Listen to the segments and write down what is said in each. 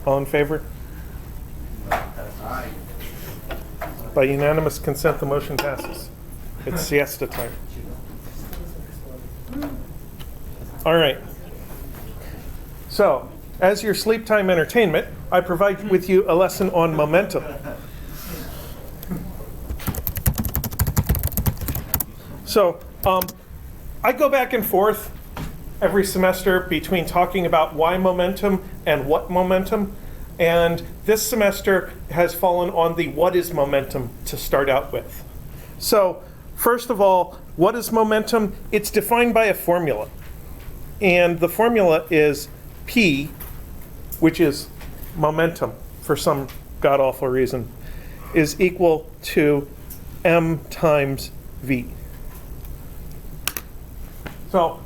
All in favor? Aye. By unanimous consent, the motion passes. It's siesta time. All right. So, as your sleep time entertainment, I provide with you a lesson on momentum. So, I go back and forth every semester between talking about why momentum and what momentum. And this semester has fallen on the what is momentum to start out with. So, first of all, what is momentum? It's defined by a formula. And the formula is P, which is momentum for some god-awful reason, is equal to m times v. So,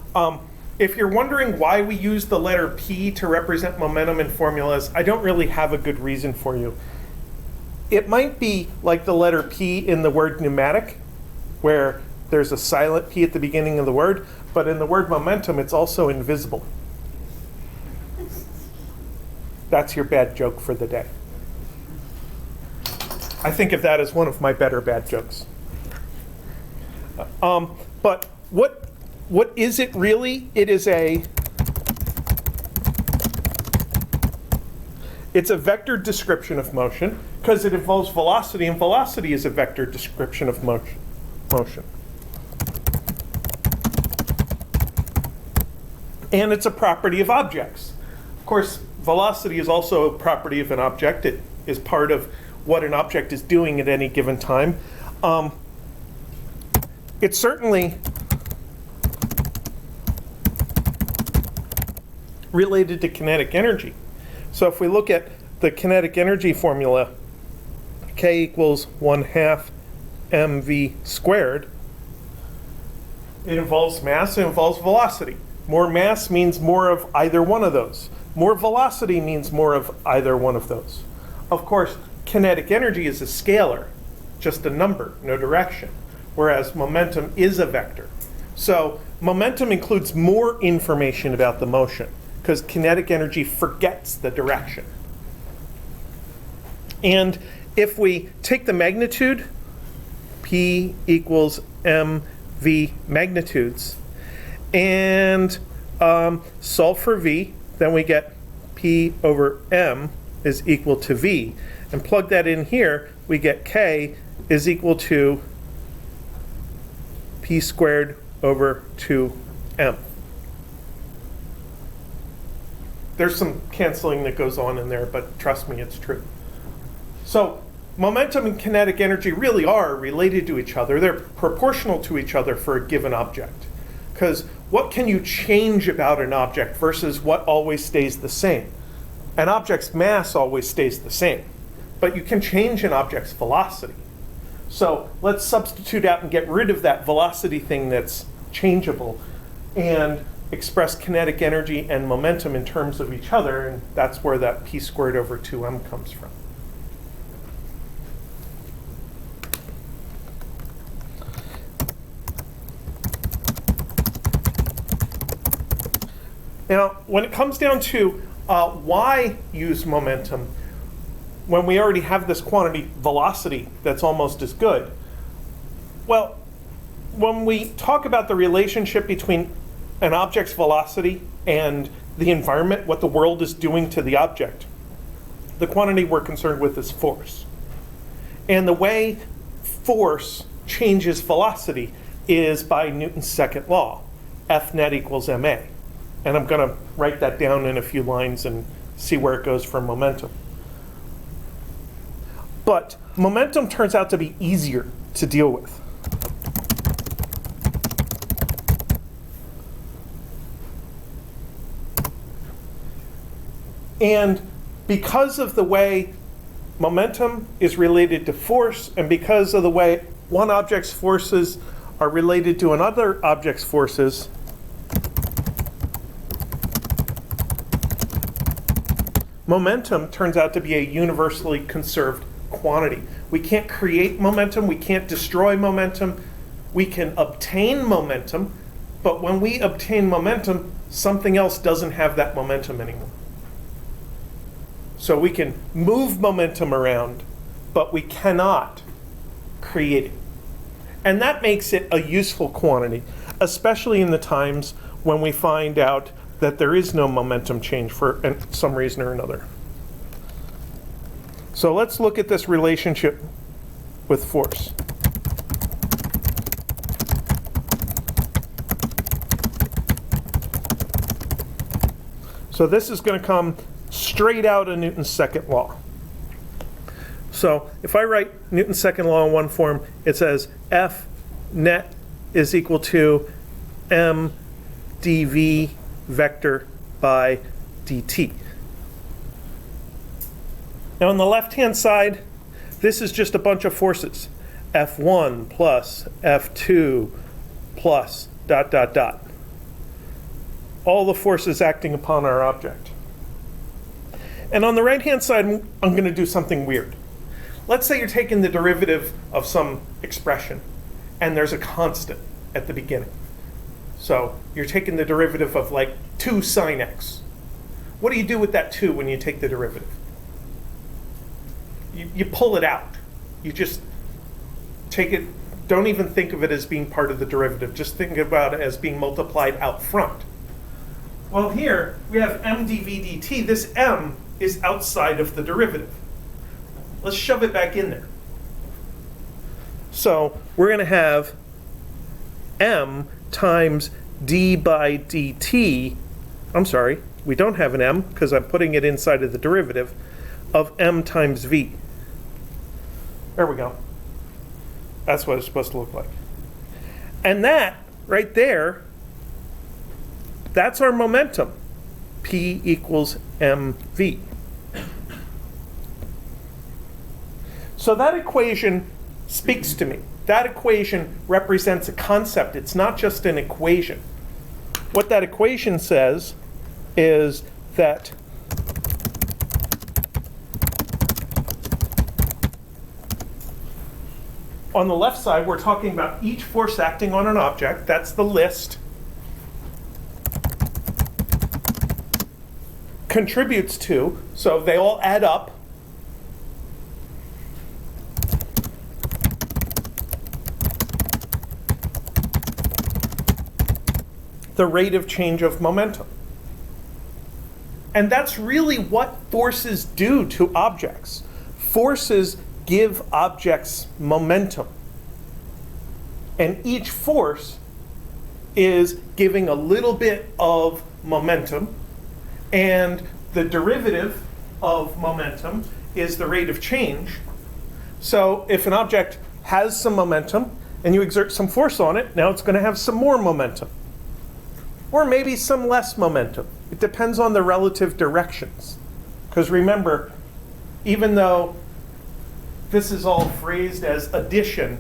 if you're wondering why we use the letter P to represent momentum in formulas, I don't really have a good reason for you. It might be like the letter P in the word pneumatic, where there's a silent P at the beginning of the word, but in the word momentum, it's also invisible. That's your bad joke for the day. I think of that as one of my better bad jokes. But what is it really? It's a vector description of motion because it involves velocity, and velocity is a vector description of motion. And it's a property of objects. Of course, velocity is also a property of an object. It is part of what an object is doing at any given time. It's certainly related to kinetic energy. So if we look at the kinetic energy formula, K equals 1/2 mv squared, it involves mass, it involves velocity. More mass means more of either one of those. More velocity means more of either one of those. Of course, kinetic energy is a scalar, just a number, no direction, whereas momentum is a vector. So momentum includes more information about the motion, because kinetic energy forgets the direction. And if we take the magnitude, P equals mv magnitudes, and solve for v, then we get P over m is equal to v. And plug that in here, we get K is equal to P squared over 2m. There's some canceling that goes on in there, but trust me, it's true. So momentum and kinetic energy really are related to each other. They're proportional to each other for a given object. Because what can you change about an object versus what always stays the same? An object's mass always stays the same, but you can change an object's velocity. So let's substitute out and get rid of that velocity thing that's changeable and express kinetic energy and momentum in terms of each other, and that's where that P squared over 2m comes from. Now, when it comes down to why use momentum, when we already have this quantity velocity that's almost as good, well, when we talk about the relationship between an object's velocity and the environment, what the world is doing to the object, the quantity we're concerned with is force. And the way force changes velocity is by Newton's second law, F net equals ma. And I'm going to write that down in a few lines and see where it goes from momentum. But momentum turns out to be easier to deal with. And because of the way momentum is related to force, and because of the way one object's forces are related to another object's forces, momentum turns out to be a universally conserved quantity. We can't create momentum, we can't destroy momentum, we can obtain momentum, but when we obtain momentum, something else doesn't have that momentum anymore. So we can move momentum around, but we cannot create it. And that makes it a useful quantity, especially in the times when we find out that there is no momentum change for some reason or another. So let's look at this relationship with force. So this is going to come straight out of Newton's second law. So if I write Newton's second law in one form, it says F net is equal to m dv vector by dt. Now on the left-hand side, this is just a bunch of forces. F1 plus F2 plus ... All the forces acting upon our object. And on the right-hand side, I'm going to do something weird. Let's say you're taking the derivative of some expression, and there's a constant at the beginning. So you're taking the derivative of like 2 sine x. What do you do with that 2 when you take the derivative? You pull it out. You just take it, don't even think of it as being part of the derivative. Just think about it as being multiplied out front. Well, here we have m dv dt. This m is outside of the derivative. Let's shove it back in there. So we're going to have m times d by dt. I'm sorry, we don't have an m because I'm putting it inside of the derivative of m times v. There we go. That's what it's supposed to look like. And that right there, that's our momentum. P equals mv. So that equation speaks to me. That equation represents a concept. It's not just an equation. What that equation says is that on the left side, we're talking about each force acting on an object. That's the list. Contributes to, so they all add up. The rate of change of momentum. And that's really what forces do to objects. Forces give objects momentum. And each force is giving a little bit of momentum, and the derivative of momentum is the rate of change. So if an object has some momentum and you exert some force on it, now it's going to have some more momentum. Or maybe some less momentum. It depends on the relative directions. Because remember, even though this is all phrased as addition,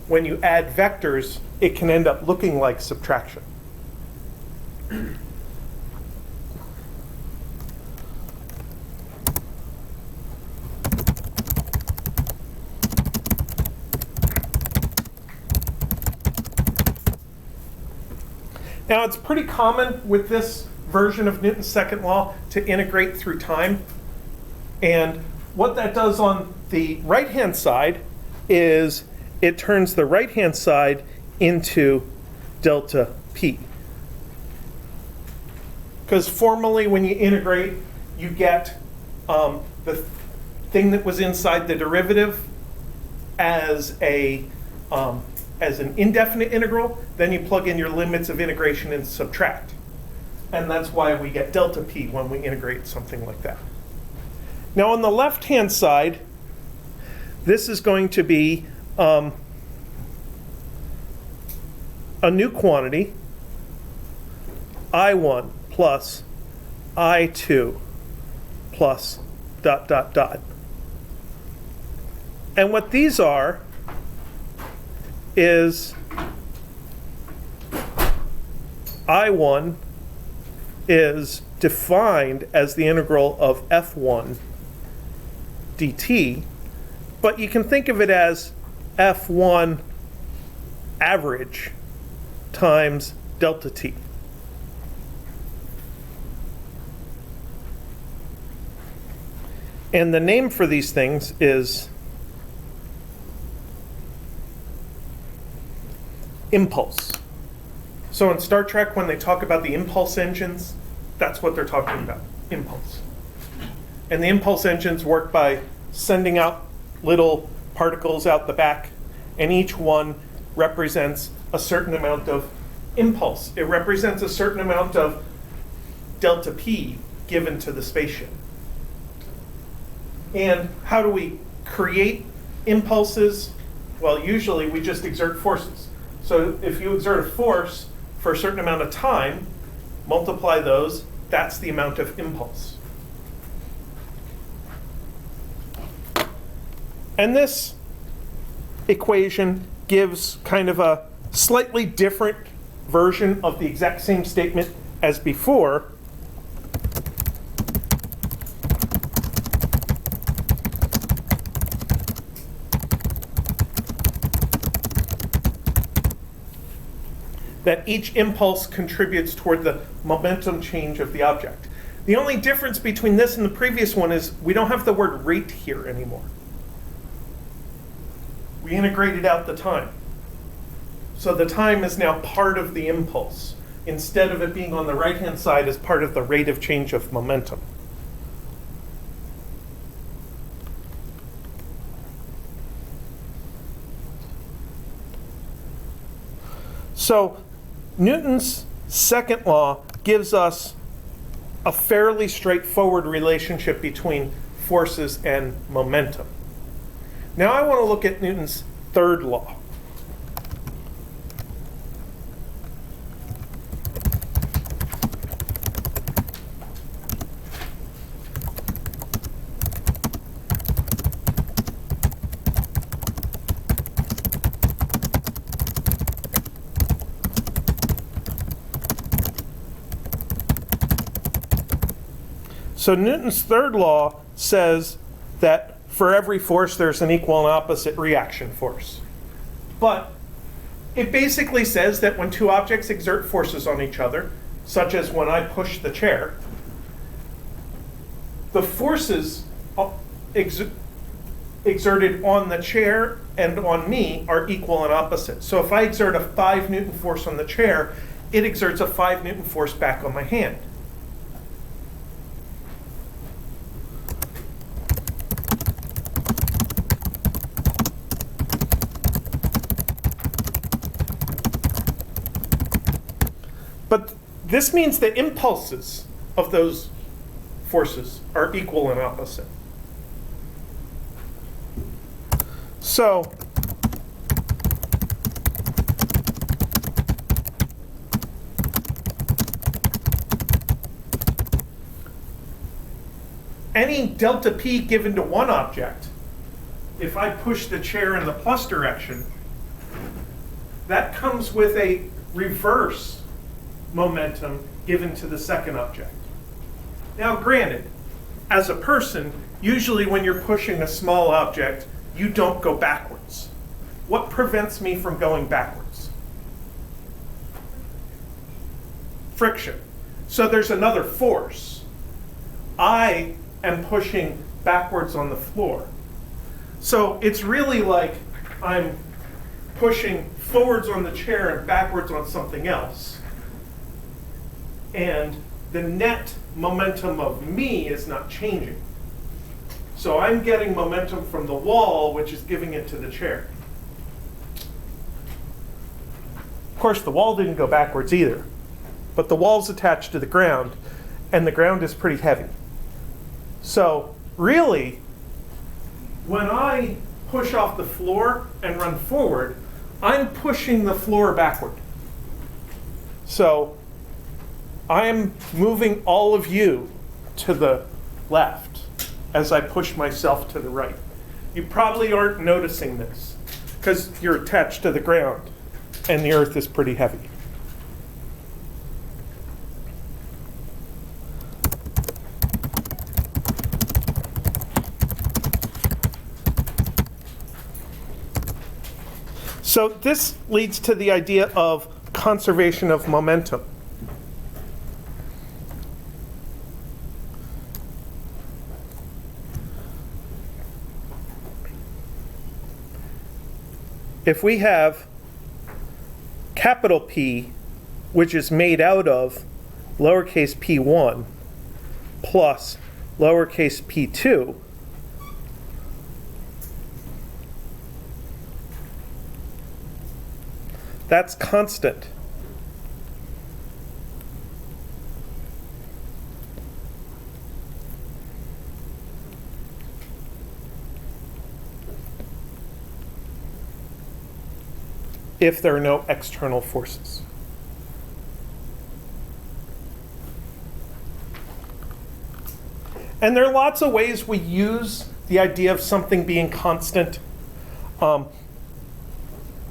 when you add vectors, it can end up looking like subtraction. Now, it's pretty common with this version of Newton's second law to integrate through time. And what that does on the right-hand side is it turns the right-hand side into delta p. Because formally, when you integrate, you get the thing that was inside the derivative as an indefinite integral, then you plug in your limits of integration and subtract. And that's why we get delta p when we integrate something like that. Now on the left-hand side, this is going to be a new quantity, I1 plus I2 plus ... And what these are is I1 is defined as the integral of F1 dt, but you can think of it as F1 average times delta t. And the name for these things is impulse. So in Star Trek, when they talk about the impulse engines, that's what they're talking about, impulse. And the impulse engines work by sending out little particles out the back, and each one represents a certain amount of impulse. It represents a certain amount of delta P given to the spaceship. And how do we create impulses? Well, usually we just exert forces. So if you exert a force for a certain amount of time, multiply those, that's the amount of impulse. And this equation gives kind of a slightly different version of the exact same statement as before. That each impulse contributes toward the momentum change of the object. The only difference between this and the previous one is we don't have the word rate here anymore. We integrated out the time. So the time is now part of the impulse, instead of it being on the right-hand side as part of the rate of change of momentum. So Newton's second law gives us a fairly straightforward relationship between forces and momentum. Now I want to look at Newton's third law. So Newton's third law says that for every force there's an equal and opposite reaction force. But it basically says that when two objects exert forces on each other, such as when I push the chair, the forces exerted on the chair and on me are equal and opposite. So if I exert a 5 Newton force on the chair, it exerts a 5 Newton force back on my hand. But this means the impulses of those forces are equal and opposite. So any delta P given to one object, if I push the chair in the plus direction, that comes with a reverse momentum given to the second object. Now granted, as a person, usually when you're pushing a small object, you don't go backwards. What prevents me from going backwards? Friction. So there's another force. I am pushing backwards on the floor. So it's really like I'm pushing forwards on the chair and backwards on something else. And the net momentum of me is not changing. So I'm getting momentum from the wall, which is giving it to the chair. Of course, the wall didn't go backwards either, but the wall's attached to the ground, and the ground is pretty heavy. So really, when I push off the floor and run forward, I'm pushing the floor backward. So I'm moving all of you to the left as I push myself to the right. You probably aren't noticing this because you're attached to the ground and the earth is pretty heavy. So this leads to the idea of conservation of momentum. if we have capital P, which is made out of lowercase p1 plus lowercase p2, that's constant. If there are no external forces. And there are lots of ways we use the idea of something being constant.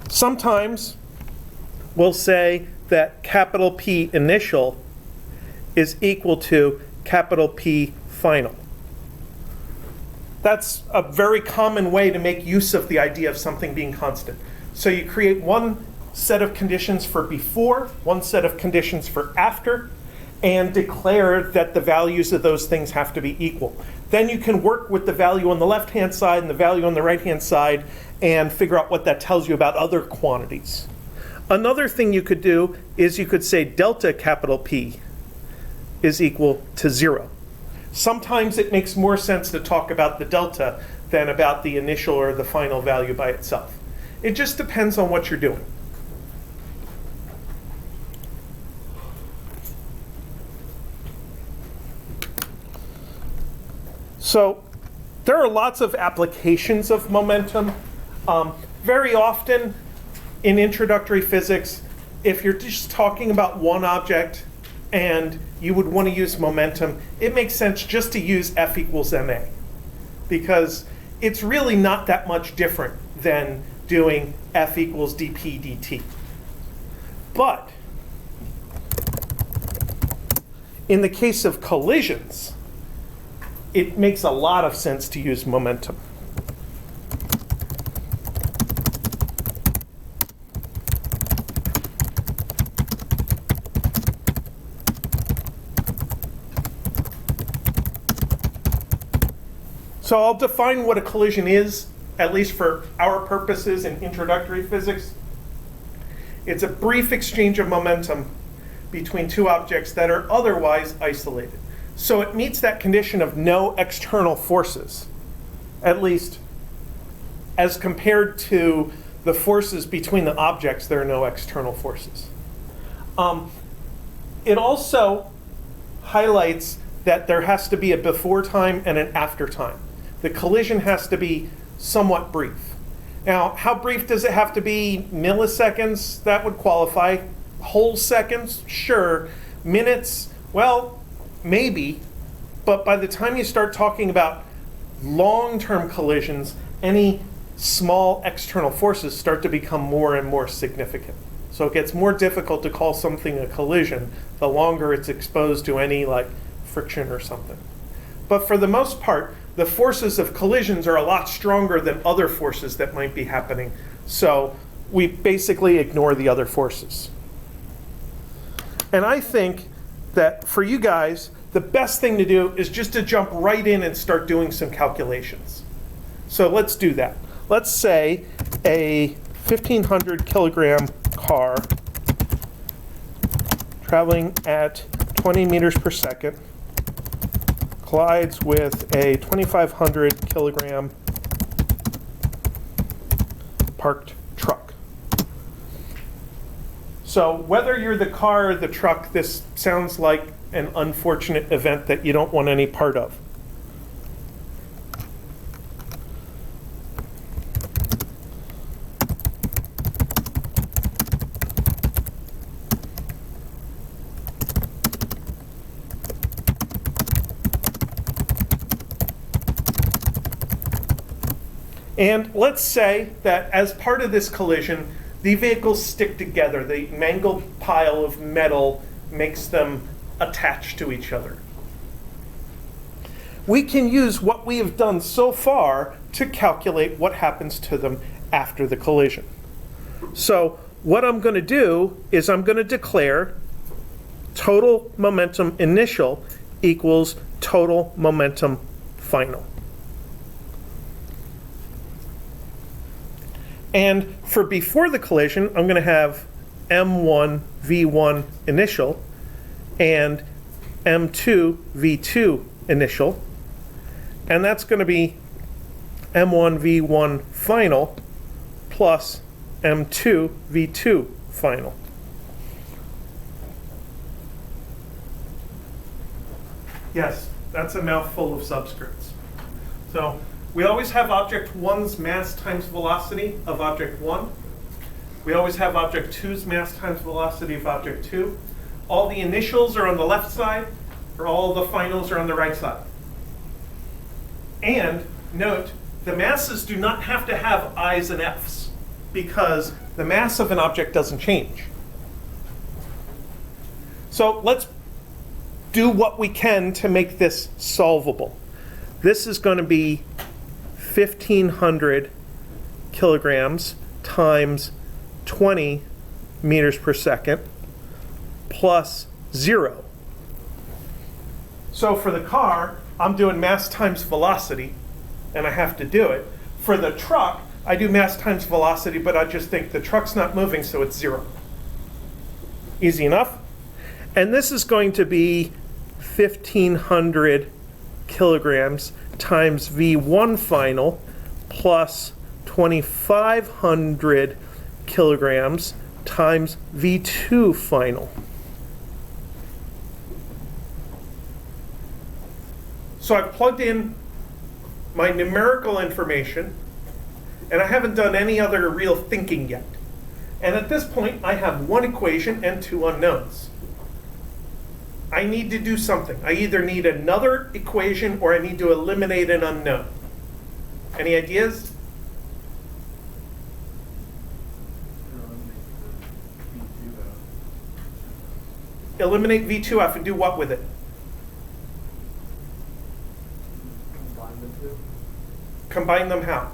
Sometimes we'll say that capital P initial is equal to capital P final. That's a very common way to make use of the idea of something being constant. So you create one set of conditions for before, one set of conditions for after, and declare that the values of those things have to be equal. Then you can work with the value on the left-hand side and the value on the right-hand side and figure out what that tells you about other quantities. Another thing you could do is you could say delta capital P is equal to 0. Sometimes it makes more sense to talk about the delta than about the initial or the final value by itself. It just depends on what you're doing. So there are lots of applications of momentum. Very often in introductory physics, if you're just talking about one object and you would want to use momentum, it makes sense just to use F equals ma, because it's really not that much different than doing F equals dp dt. But in the case of collisions, it makes a lot of sense to use momentum. So I'll define what a collision is, at least for our purposes in introductory physics. It's a brief exchange of momentum between two objects that are otherwise isolated. So it meets that condition of no external forces, at least as compared to the forces between the objects, there are no external forces. It also highlights that there has to be a before time and an after time. The collision has to be somewhat brief. Now, how brief does it have to be? Milliseconds, that would qualify. Whole seconds, sure. Minutes, well, maybe. But by the time you start talking about long-term collisions, any small external forces start to become more and more significant. So it gets more difficult to call something a collision the longer it's exposed to any like friction or something. But for the most part, the forces of collisions are a lot stronger than other forces that might be happening. So we basically ignore the other forces. And I think that for you guys, the best thing to do is just to jump right in and start doing some calculations. So let's do that. Let's say a 1,500 kilogram car traveling at 20 meters per second collides with a 2,500 kilogram parked truck. So whether you're the car or the truck, this sounds like an unfortunate event that you don't want any part of. And let's say that as part of this collision, the vehicles stick together. The mangled pile of metal makes them attached to each other. We can use what we have done so far to calculate what happens to them after the collision. So what I'm going to do is I'm going to declare total momentum initial equals total momentum final. And for before the collision, I'm going to have M1 V1 initial and M2 V2 initial. And that's going to be M1 V1 final plus M2 V2 final. Yes, that's a mouthful of subscripts. So we always have object 1's mass times velocity of object 1. We always have object 2's mass times velocity of object 2. All the initials are on the left side, or all the finals are on the right side. And note, the masses do not have to have i's and f's, because the mass of an object doesn't change. So let's do what we can to make this solvable. This is going to be 1,500 kilograms times 20 meters per second plus 0. So for the car, I'm doing mass times velocity, and I have to do it. For the truck, I do mass times velocity, but I just think the truck's not moving, so it's 0. Easy enough. And this is going to be 1,500 kilograms times V1 final plus 2,500 kilograms times V2 final. So I've plugged in my numerical information, and I haven't done any other real thinking yet. And at this point, I have one equation and two unknowns. I need to do something. I either need another equation or I need to eliminate an unknown. Any ideas? Eliminate V2F and do what with it? Combine the two. Combine them how?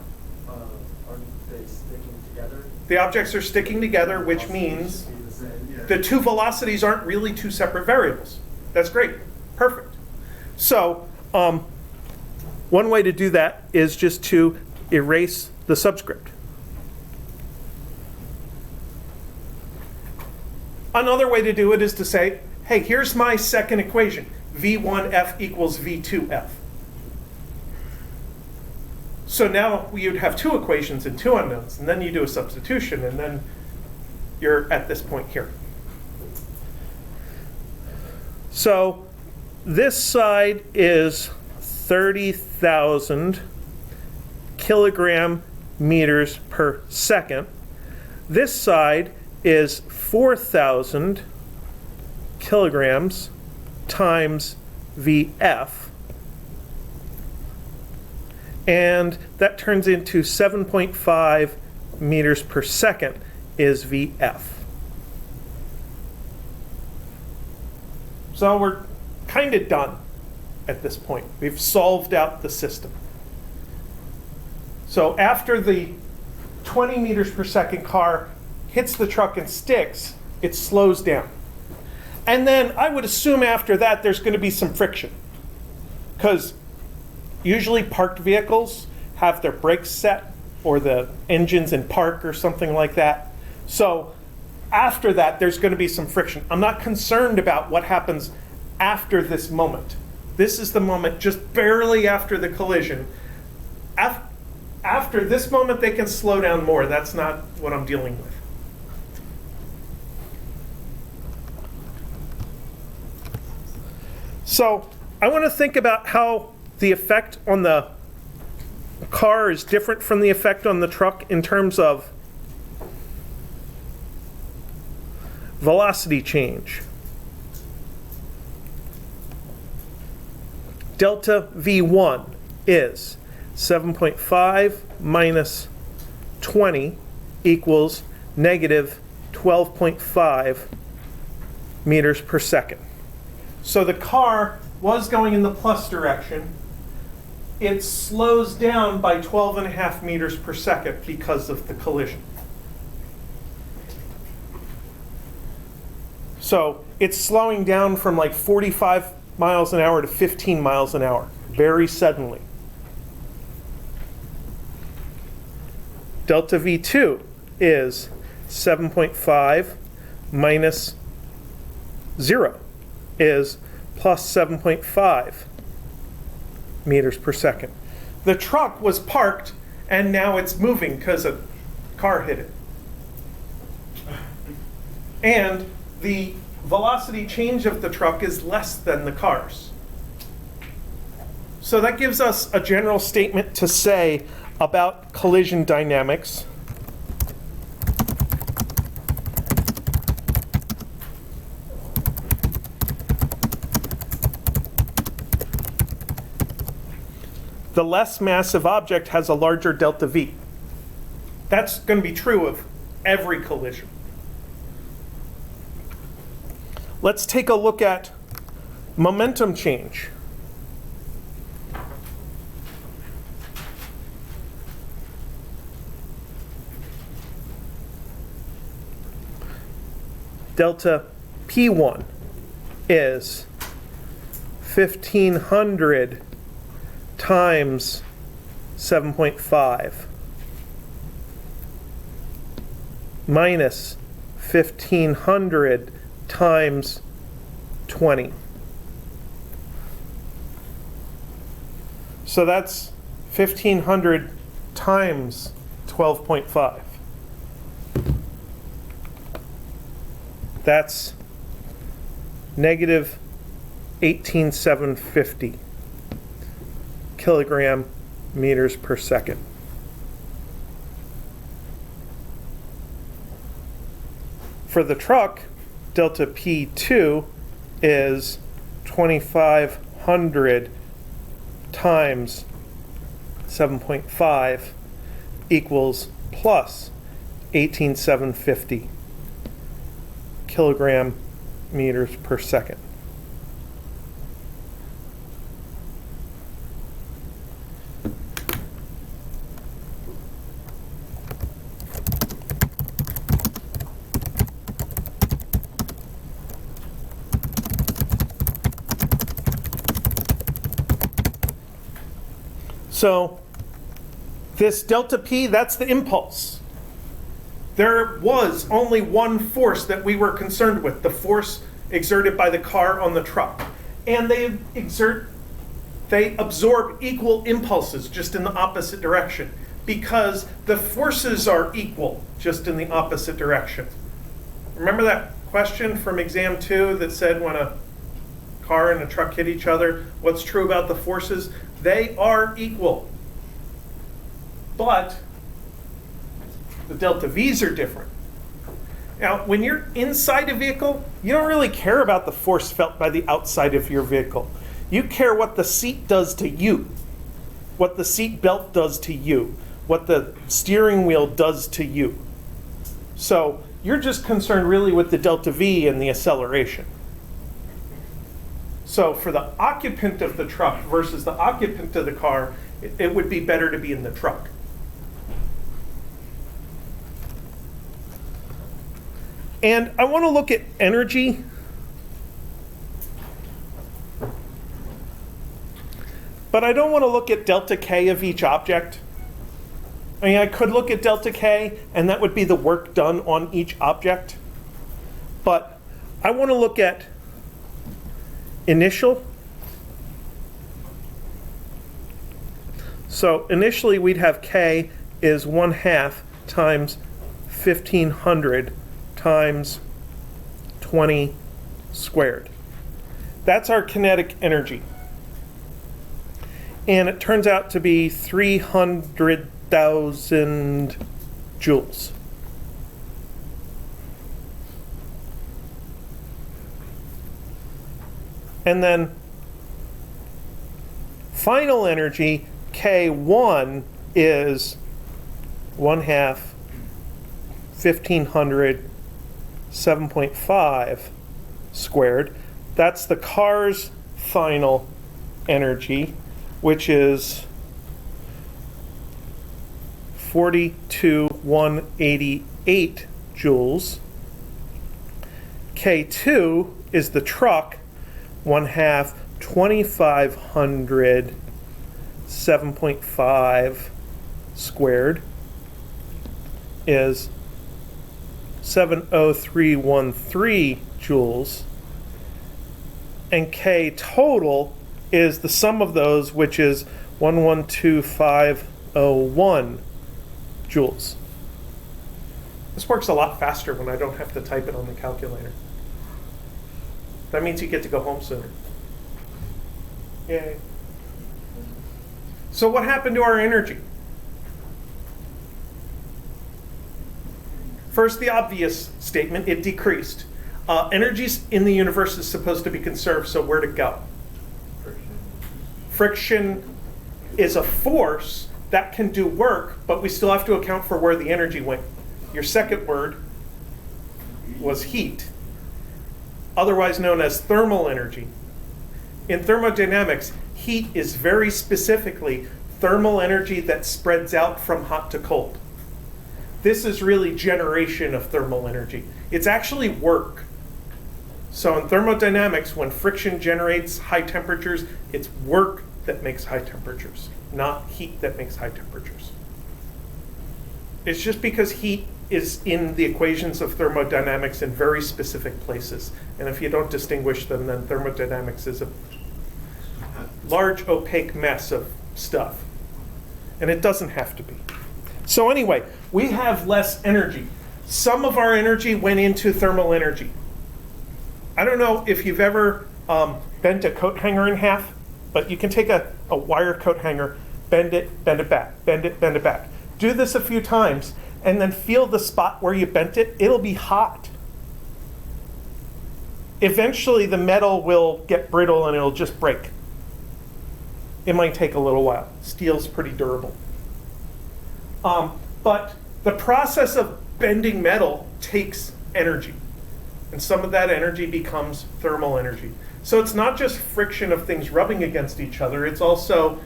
Aren't they sticking together? The objects are sticking together, which means Be the same. Yeah. the two velocities aren't really two separate variables. That's great. Perfect. So one way to do that is just to erase the subscript. Another way to do it is to say, hey, here's my second equation. V1F equals V2F. So now you'd have two equations and two unknowns, and then you do a substitution, and then you're at this point here. So this side is 30,000 kilogram meters per second. This side is 4,000 kilograms times VF. And that turns into 7.5 meters per second is VF. So we're kind of done at this point. We've solved out the system. So after the 20 meters per second car hits the truck and sticks, it slows down. And then I would assume after that there's going to be some friction, because usually parked vehicles have their brakes set or the engine's in park or something like that. So after that, there's going to be some friction. I'm not concerned about what happens after this moment. This is the moment just barely after the collision. After this moment, they can slow down more. That's not what I'm dealing with. So I want to think about how the effect on the car is different from the effect on the truck in terms of velocity change. Delta V1 is 7.5 minus 20 equals negative 12.5 meters per second. So the car was going in the plus direction. It slows down by 12.5 meters per second because of the collision. So it's slowing down from like 45 miles an hour to 15 miles an hour, very suddenly. delta V2 is 7.5 minus 0 is plus 7.5 meters per second. The truck was parked and now it's moving because a car hit it. And the velocity change of the truck is less than the car's. So that gives us a general statement to say about collision dynamics. The less massive object has a larger delta V. That's going to be true of every collision. Let's take a look at momentum change. Delta P1 is 1,500 times 7.5 minus 1,500 times 20. So that's 1,500 times 12.5. That's negative 18,750 kilogram meters per second. For the truck, delta P2 is 2,500 times 7.5 equals plus 18,750 kilogram meters per second. So this delta P, that's the impulse. There was only one force that we were concerned with, the force exerted by the car on the truck. And they absorb equal impulses just in the opposite direction because the forces are equal just in the opposite direction. Remember that question from exam 2 that said when a car and a truck hit each other, what's true about the forces? They are equal. But the delta V's are different. Now, when you're inside a vehicle, you don't really care about the force felt by the outside of your vehicle. You care what the seat does to you, what the seat belt does to you, what the steering wheel does to you. So you're just concerned really with the delta V and the acceleration. So for the occupant of the truck versus the occupant of the car, it would be better to be in the truck. And I want to look at energy. But I don't want to look at delta K of each object. I mean, I could look at delta K, and that would be the work done on each object. But I want to look at initial. So initially we'd have K is 1/2 times 1,500 times 20 squared. That's our kinetic energy. And it turns out to be 300,000 joules. And then final energy, K1, is 1/2 1,500 7.5 squared. That's the car's final energy, which is 42,188 joules. K2 is the truck, 1/2 2,500 7.5 squared. is 70313 joules, and K total is the sum of those, which is 112501 joules. This works a lot faster when I don't have to type it on the calculator. That means you get to go home sooner. Yay. So what happened to our energy? First, the obvious statement, it decreased. Energy in the universe is supposed to be conserved, so where'd it go? Friction is a force that can do work, but we still have to account for where the energy went. Your second word was heat, otherwise known as thermal energy. In thermodynamics, heat is very specifically thermal energy that spreads out from hot to cold. This is really generation of thermal energy. It's actually work. So in thermodynamics, when friction generates high temperatures, it's work that makes high temperatures, not heat that makes high temperatures. It's just because heat is in the equations of thermodynamics in very specific places. And if you don't distinguish them, then thermodynamics is a large opaque mess of stuff. And it doesn't have to be. So anyway, we have less energy. Some of our energy went into thermal energy. I don't know if you've ever bent a coat hanger in half, but you can take a wire coat hanger, bend it back, bend it back. Do this a few times, and then feel the spot where you bent it. It'll be hot. Eventually, the metal will get brittle and it'll just break. It might take a little while. Steel's pretty durable. But the process of bending metal takes energy. And some of that energy becomes thermal energy. So it's not just friction of things rubbing against each other, it's also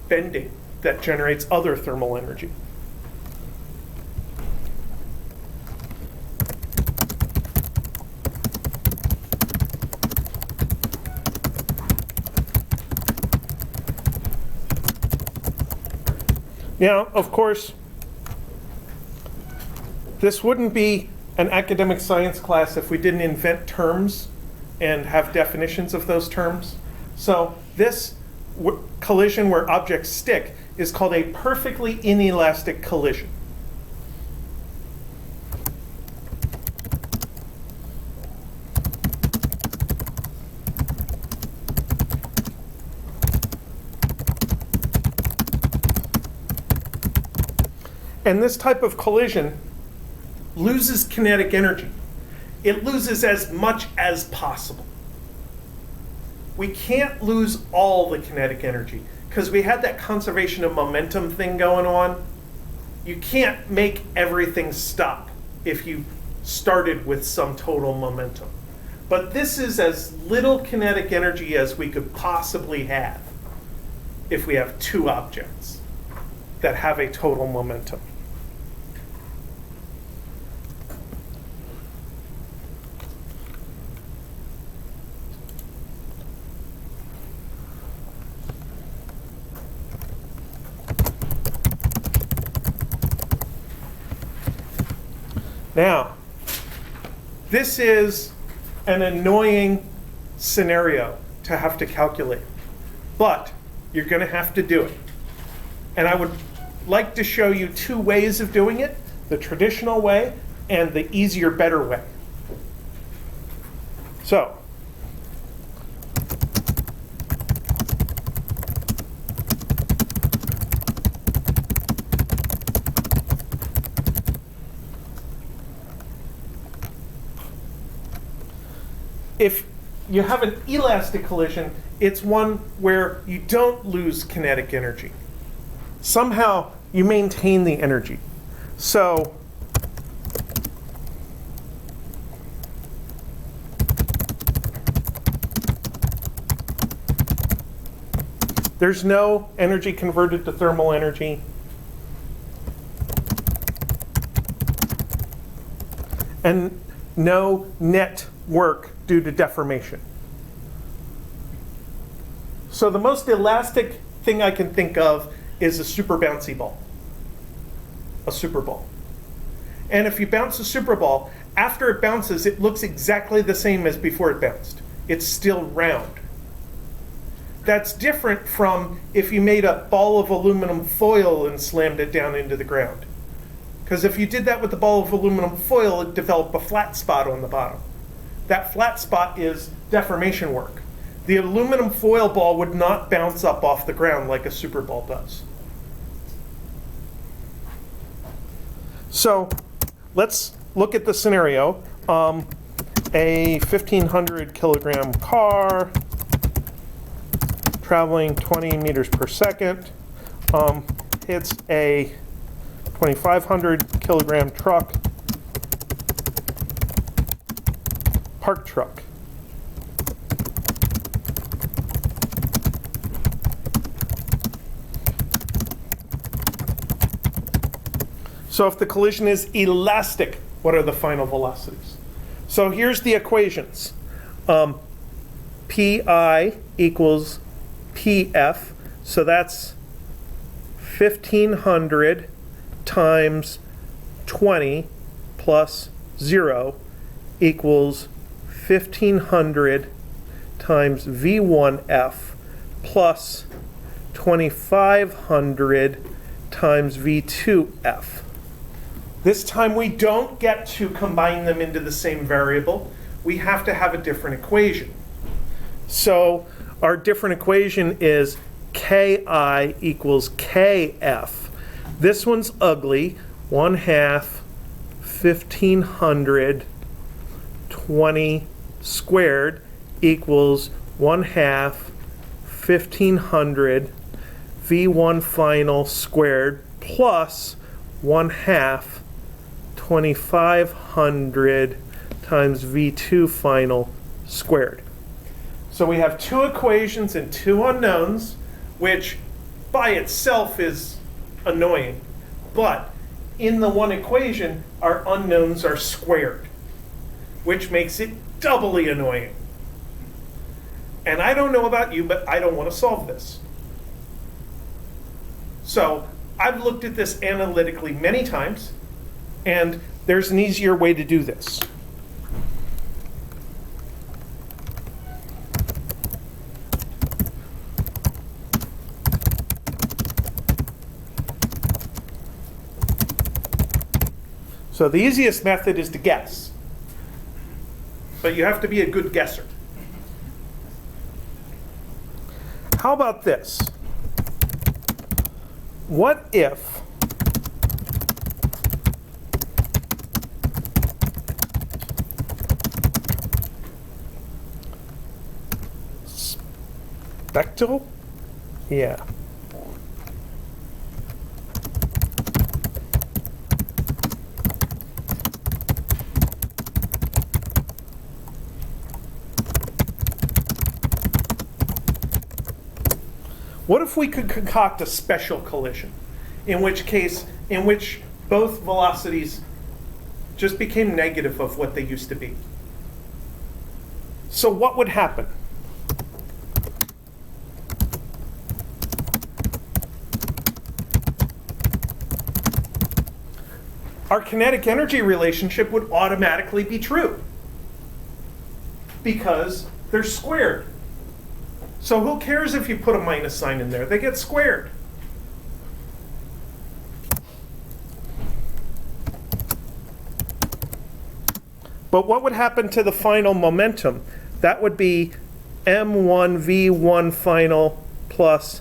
bending that generates other thermal energy. Now, of course, this wouldn't be an academic science class if we didn't invent terms and have definitions of those terms. So this collision where objects stick is called a perfectly inelastic collision. And this type of collision loses kinetic energy. It loses as much as possible. We can't lose all the kinetic energy because we had that conservation of momentum thing going on. You can't make everything stop if you started with some total momentum. But this is as little kinetic energy as we could possibly have if we have two objects that have a total momentum. Now, this is an annoying scenario to have to calculate, but you're going to have to do it. And I would like to show you two ways of doing it, the traditional way and the easier, better way. So, if you have an elastic collision, it's one where you don't lose kinetic energy. Somehow you maintain the energy. So there's no energy converted to thermal energy. And no net work due to deformation. So the most elastic thing I can think of is a super bouncy ball, a super ball. And if you bounce a super ball, after it bounces, it looks exactly the same as before it bounced. It's still round. That's different from if you made a ball of aluminum foil and slammed it down into the ground. Because if you did that with the ball of aluminum foil, it developed a flat spot on the bottom. That flat spot is deformation work. The aluminum foil ball would not bounce up off the ground like a super ball does. So let's look at the scenario. A 1,500 kilogram car traveling 20 meters per second hits a 2,500 kilogram truck, parked truck. So if the collision is elastic, what are the final velocities? So here's the equations. Pi equals Pf, so that's 1,500 times 20 plus 0 equals 1,500 times V1F plus 2,500 times V2F. This time we don't get to combine them into the same variable. We have to have a different equation. So our different equation is Ki equals Kf. This one's ugly. 1/2 1,500 20 squared equals 1/2 1,500 V1 final squared plus 1/2 2,500 times V2 final squared. So we have two equations and two unknowns, which by itself is annoying. But in the one equation, our unknowns are squared, which makes it doubly annoying. And I don't know about you, but I don't want to solve this. So I've looked at this analytically many times, and there's an easier way to do this. So the easiest method is to guess, but you have to be a good guesser. How about this? What if spectral? Yeah. What if we could concoct a special collision, in which both velocities just became negative of what they used to be? So what would happen? Our kinetic energy relationship would automatically be true because they're squared. So who cares if you put a minus sign in there? They get squared. But what would happen to the final momentum? That would be m1v1 final plus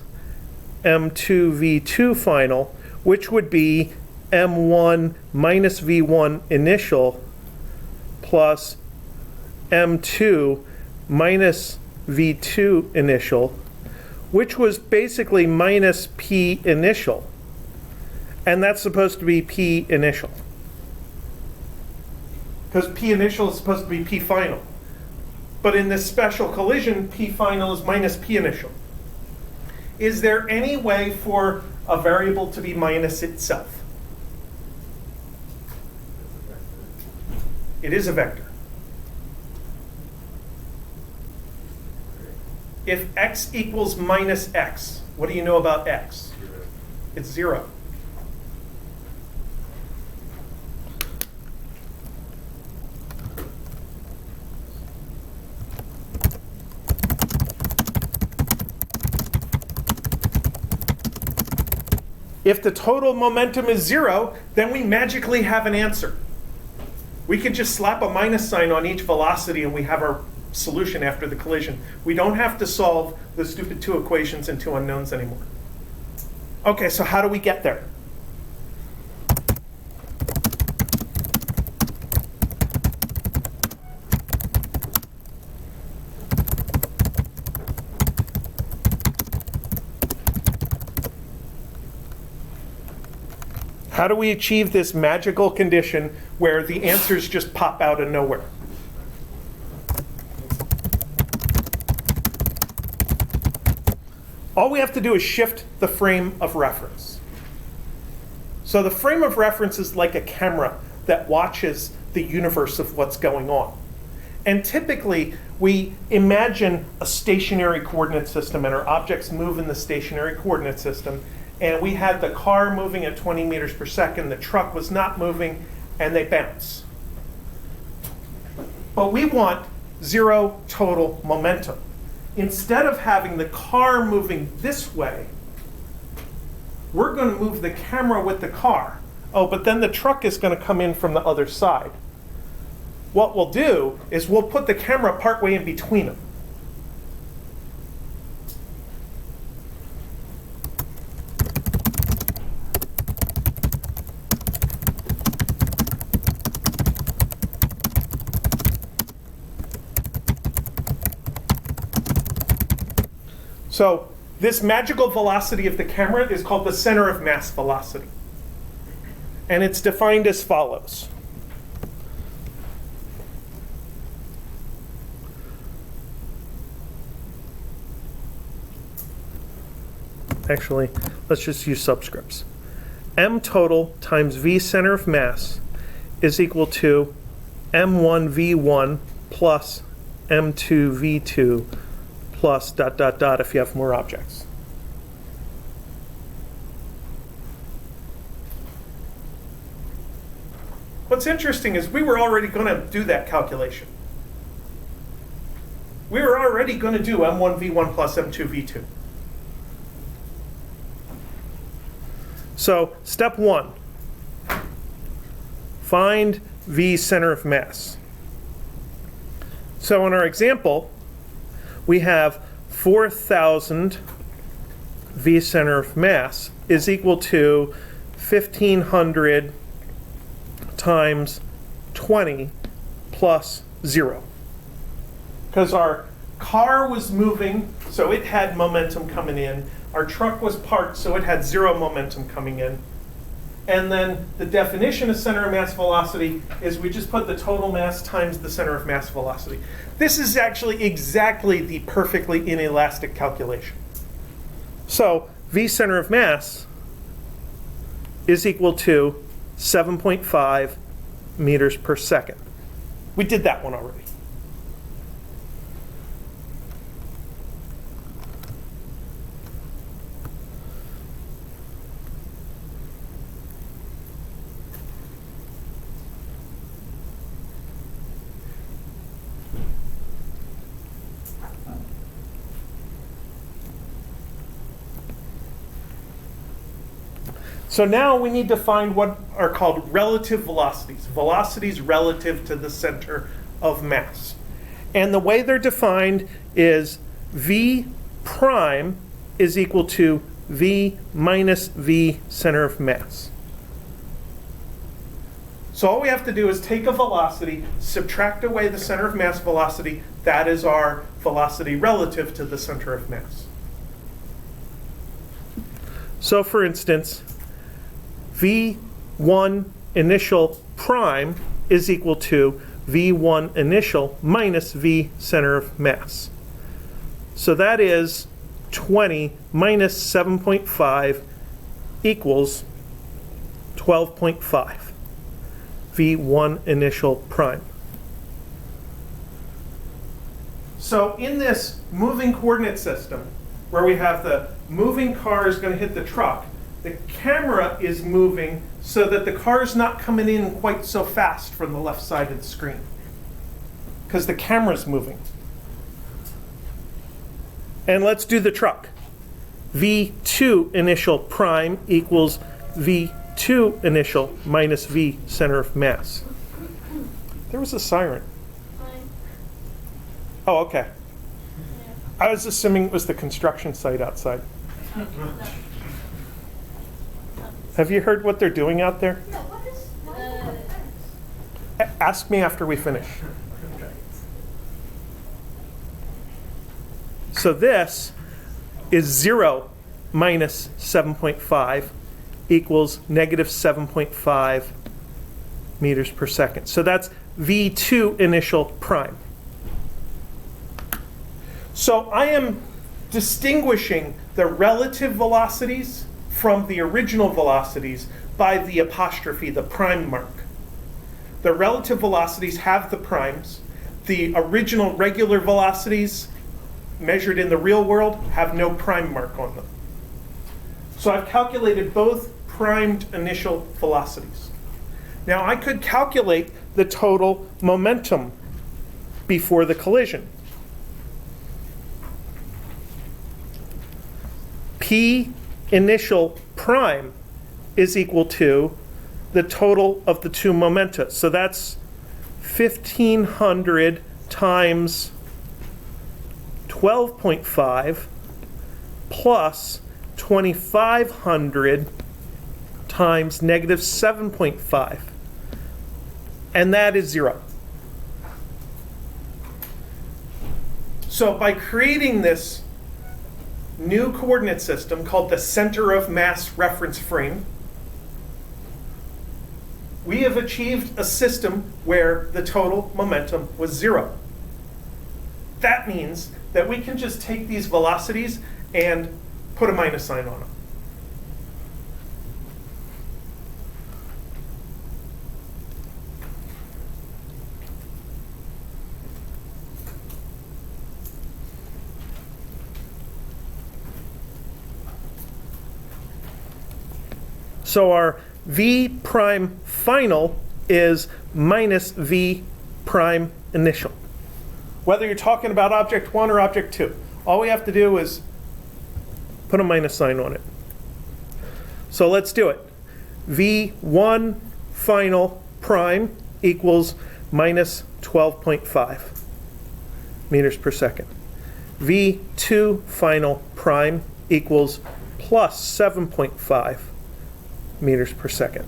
m2v2 final, which would be m1 minus v1 initial plus m2 minus V2 initial, which was basically minus P initial. And that's supposed to be P initial. Because P initial is supposed to be P final. But in this special collision, P final is minus P initial. Is there any way for a variable to be minus itself? It is a vector. If x equals minus x, what do you know about x? It's 0. If the total momentum is 0, then we magically have an answer. We can just slap a minus sign on each velocity and we have our solution after the collision. We don't have to solve the stupid 2 equations and 2 unknowns anymore. Okay, so how do we get there? How do we achieve this magical condition where the answers just pop out of nowhere? All we have to do is shift the frame of reference. So the frame of reference is like a camera that watches the universe of what's going on. And typically, we imagine a stationary coordinate system and our objects move in the stationary coordinate system. And we had the car moving at 20 meters per second, the truck was not moving, and they bounce. But we want 0 total momentum. Instead of having the car moving this way, we're going to move the camera with the car. Oh, but then the truck is going to come in from the other side. What we'll do is we'll put the camera partway in between them. So this magical velocity of the camera is called the center of mass velocity. And it's defined as follows. Actually, let's just use subscripts. M total times V center of mass is equal to M1 V1 plus M2 V2 plus ... if you have more objects. What's interesting is we were already going to do that calculation. We were already going to do M1 V1 plus M2 V2. So step 1, find V center of mass. So in our example, we have 4,000 V center of mass is equal to 1,500 times 20 plus 0. Because our car was moving, so it had momentum coming in. Our truck was parked, so it had 0 momentum coming in. And then the definition of center of mass velocity is we just put the total mass times the center of mass velocity. This is actually exactly the perfectly inelastic calculation. So V center of mass is equal to 7.5 meters per second. We did that one already. So now we need to find what are called relative velocities, velocities relative to the center of mass. And the way they're defined is V prime is equal to V minus V center of mass. So all we have to do is take a velocity, subtract away the center of mass velocity, that is our velocity relative to the center of mass. So for instance, V1 initial prime is equal to V1 initial minus V center of mass. So that is 20 minus 7.5 equals 12.5. V1 initial prime. So in this moving coordinate system, where we have the moving car is going to hit the truck, the camera is moving so that the car is not coming in quite so fast from the left side of the screen, because the camera's moving. And let's do the truck. V2 initial prime equals V2 initial minus V center of mass. There was a siren. Oh, okay. I was assuming it was the construction site outside. Have you heard what they're doing out there? Yeah, what is, why is it Ask me after we finish. So this is 0 minus 7.5 equals negative 7.5 meters per second. So that's V2 initial prime. So I am distinguishing the relative velocities from the original velocities by the apostrophe, the prime mark. The relative velocities have the primes. The original regular velocities measured in the real world have no prime mark on them. So I've calculated both primed initial velocities. Now I could calculate the total momentum before the collision. P initial prime is equal to the total of the two momenta. So that's 1,500 times 12.5 plus 2,500 times negative 7.5. And that is 0. So by creating this new coordinate system called the center of mass reference frame, we have achieved a system where the total momentum was 0. That means that we can just take these velocities and put a minus sign on them. So our V prime final is minus V prime initial. Whether you're talking about object 1 or object 2, all we have to do is put a minus sign on it. So let's do it. V1 final prime equals minus 12.5 meters per second. V2 final prime equals plus 7.5 meters per second.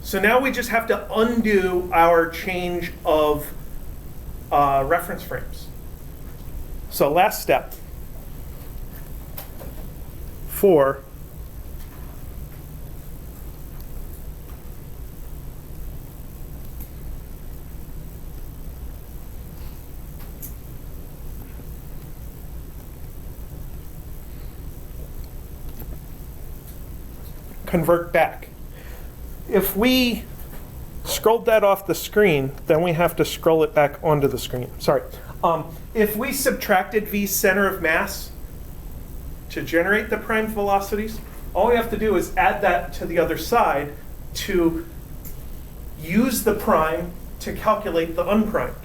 So now we just have to undo our change of reference frames. So last step. 4. Convert back. If we scrolled that off the screen, then we have to scroll it back onto the screen. Sorry. If we subtracted V center of mass to generate the prime velocities, all we have to do is add that to the other side to use the prime to calculate the unprimed.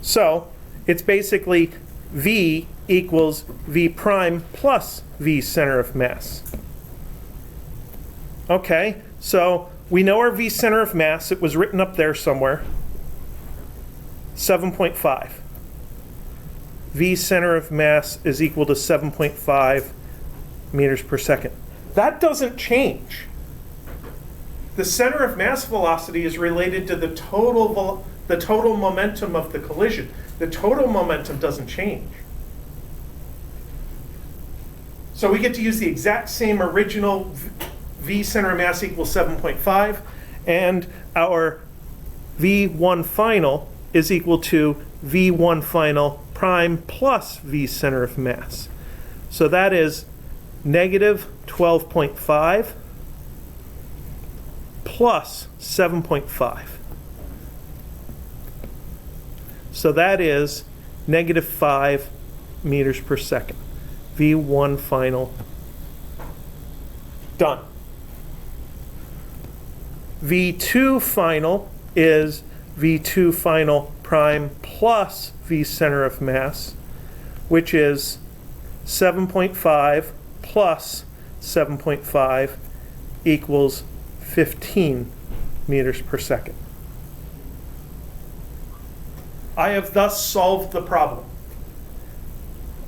So it's basically V equals V prime plus V center of mass. Okay, so we know our V center of mass. It was written up there somewhere. 7.5. V center of mass is equal to 7.5 meters per second. That doesn't change. The center of mass velocity is related to the total momentum of the collision. The total momentum doesn't change. So we get to use the exact same original V center of mass equals 7.5, and our V1 final is equal to V1 final prime plus V center of mass. So that is negative 12.5 plus 7.5. So that is negative 5 meters per second. V1 final done. V2 final is V2 final prime plus V center of mass, which is 7.5 plus 7.5 equals 15 meters per second. I have thus solved the problem.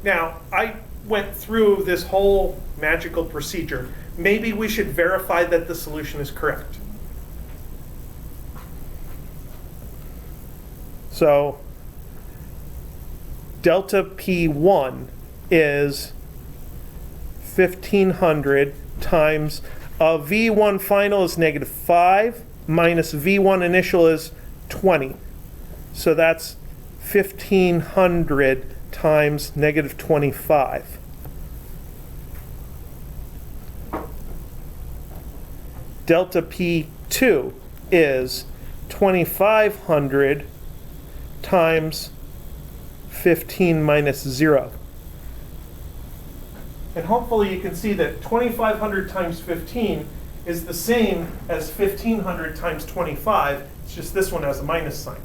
Now, I went through this whole magical procedure. Maybe we should verify that the solution is correct. So, delta P1 is 1500 times V1 final is -5 minus V1 initial is 20. So that's 1500 times -25. Delta P2 is 2500 times 15 minus 0. And hopefully you can see that 2500 times 15 is the same as 1500 times 25. It's just this one has a minus sign.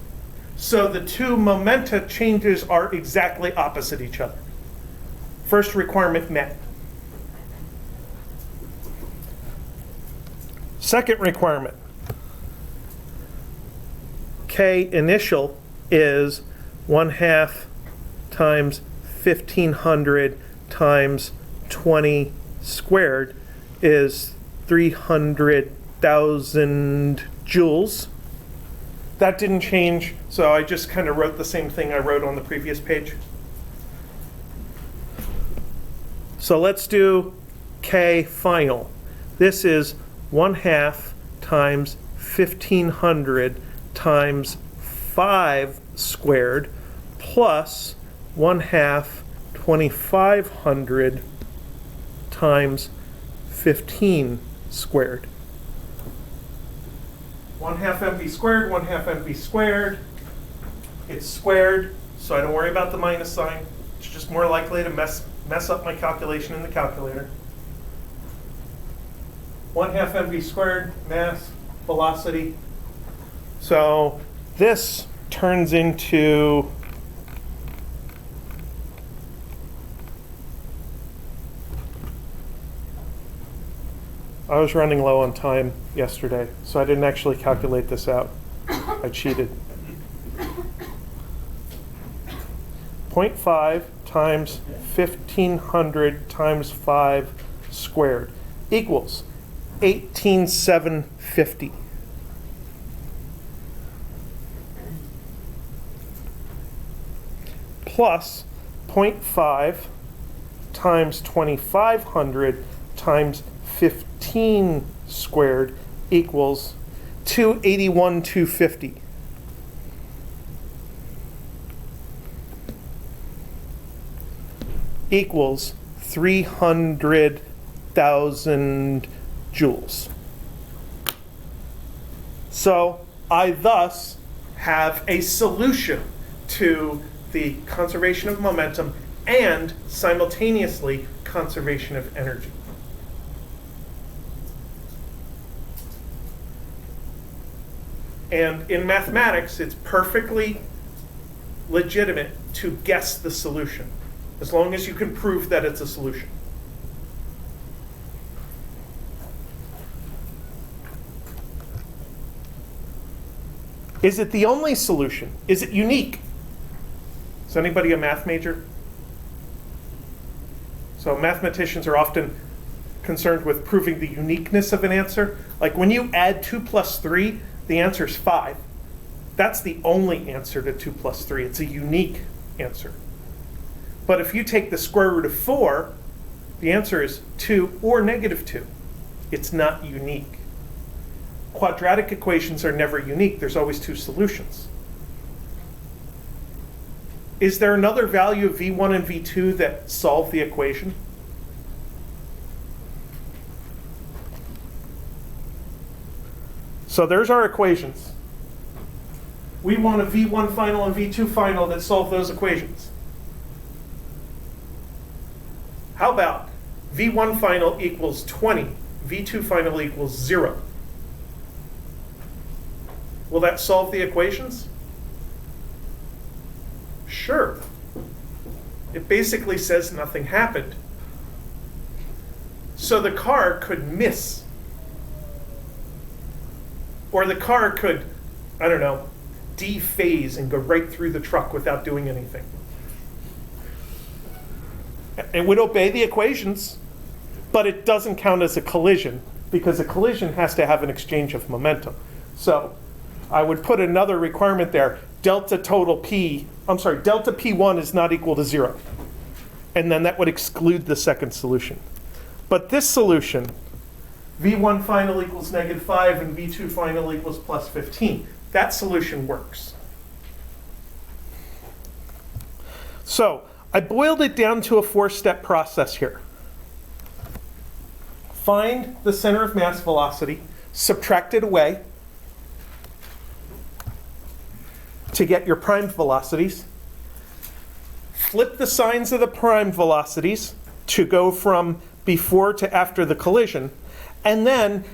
So the two momenta changes are exactly opposite each other. First requirement met. Second requirement. K initial is 1/2 times 1500 times 20 squared is 300,000 joules. That didn't change, so I just kind of wrote the same thing I wrote on the previous page. So let's do K final. This is 1/2 times 1500 times 5 squared plus 1/2 2500 times 15 squared. 1/2 mv squared, 1/2 mv squared. It's squared, so I don't worry about the minus sign. It's just more likely to mess up my calculation in the calculator. 1/2 mv squared, mass, velocity. So this turns into I was running low on time yesterday, so I didn't actually calculate this out. I cheated. 0.5 times 1500 times 5 squared equals 18,750. Plus 0.5 times 2500 times 15 squared equals 281,250. Equals 300,000 joules. So I thus have a solution to the conservation of momentum and simultaneously conservation of energy. And in mathematics, it's perfectly legitimate to guess the solution, as long as you can prove that it's a solution. Is it the only solution? Is it unique? Is anybody a math major? So mathematicians are often concerned with proving the uniqueness of an answer. Like when you add 2 plus 3, the answer is 5. That's the only answer to 2 plus 3. It's a unique answer. But if you take the square root of 4, the answer is 2 or -2. It's not unique. Quadratic equations are never unique. There's always two solutions. Is there another value of V1 and V2 that solve the equation? So there's our equations. We want a V1 final and V2 final that solve those equations. How about V1 final equals 20, V2 final equals 0? Will that solve the equations? Sure. It basically says nothing happened. So the car could miss. Or the car could, I don't know, dephase and go right through the truck without doing anything. It would obey the equations, but it doesn't count as a collision because a collision has to have an exchange of momentum. So I would put another requirement there. Delta P1 is not equal to 0. And then that would exclude the second solution. But this solution, V1 final equals -5 and V2 final equals plus 15, that solution works. So I boiled it down to a 4-step process here. Find the center of mass velocity, subtract it away to get your primed velocities. Flip the signs of the primed velocities to go from before to after the collision, and then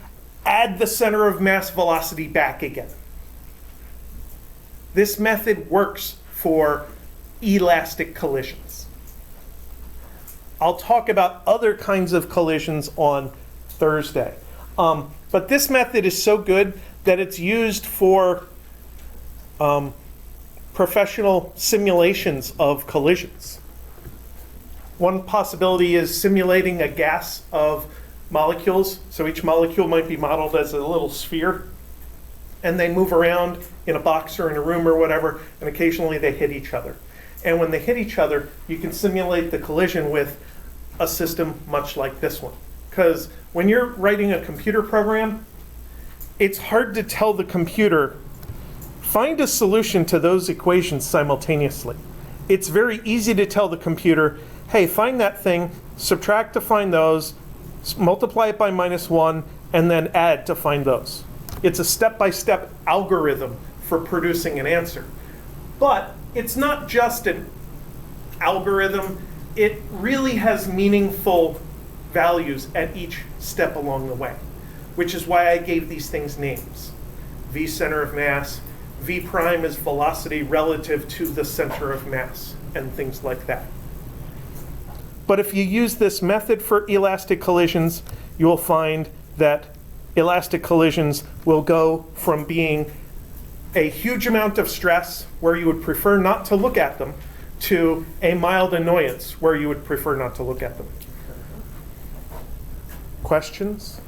add the center of mass velocity back again. This method works for elastic collisions. I'll talk about other kinds of collisions on Thursday. But this method is so good that it's used for professional simulations of collisions. One possibility is simulating a gas of molecules. So each molecule might be modeled as a little sphere, and they move around in a box or in a room or whatever, and occasionally they hit each other. And when they hit each other, you can simulate the collision with a system much like this one. Because when you're writing a computer program, it's hard to tell the computer, find a solution to those equations simultaneously. It's very easy to tell the computer, hey, find that thing, subtract to find those, multiply it by -1, and then add to find those. It's a step-by-step algorithm for producing an answer. But it's not just an algorithm. It really has meaningful values at each step along the way, which is why I gave these things names. V center of mass, V prime is velocity relative to the center of mass, and things like that. But if you use this method for elastic collisions, you will find that elastic collisions will go from being a huge amount of stress, where you would prefer not to look at them, to a mild annoyance, where you would prefer not to look at them. Questions?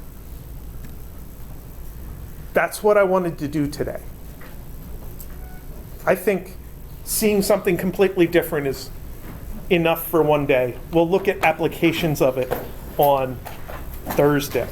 That's what I wanted to do today. I think seeing something completely different is enough for one day. We'll look at applications of it on Thursday.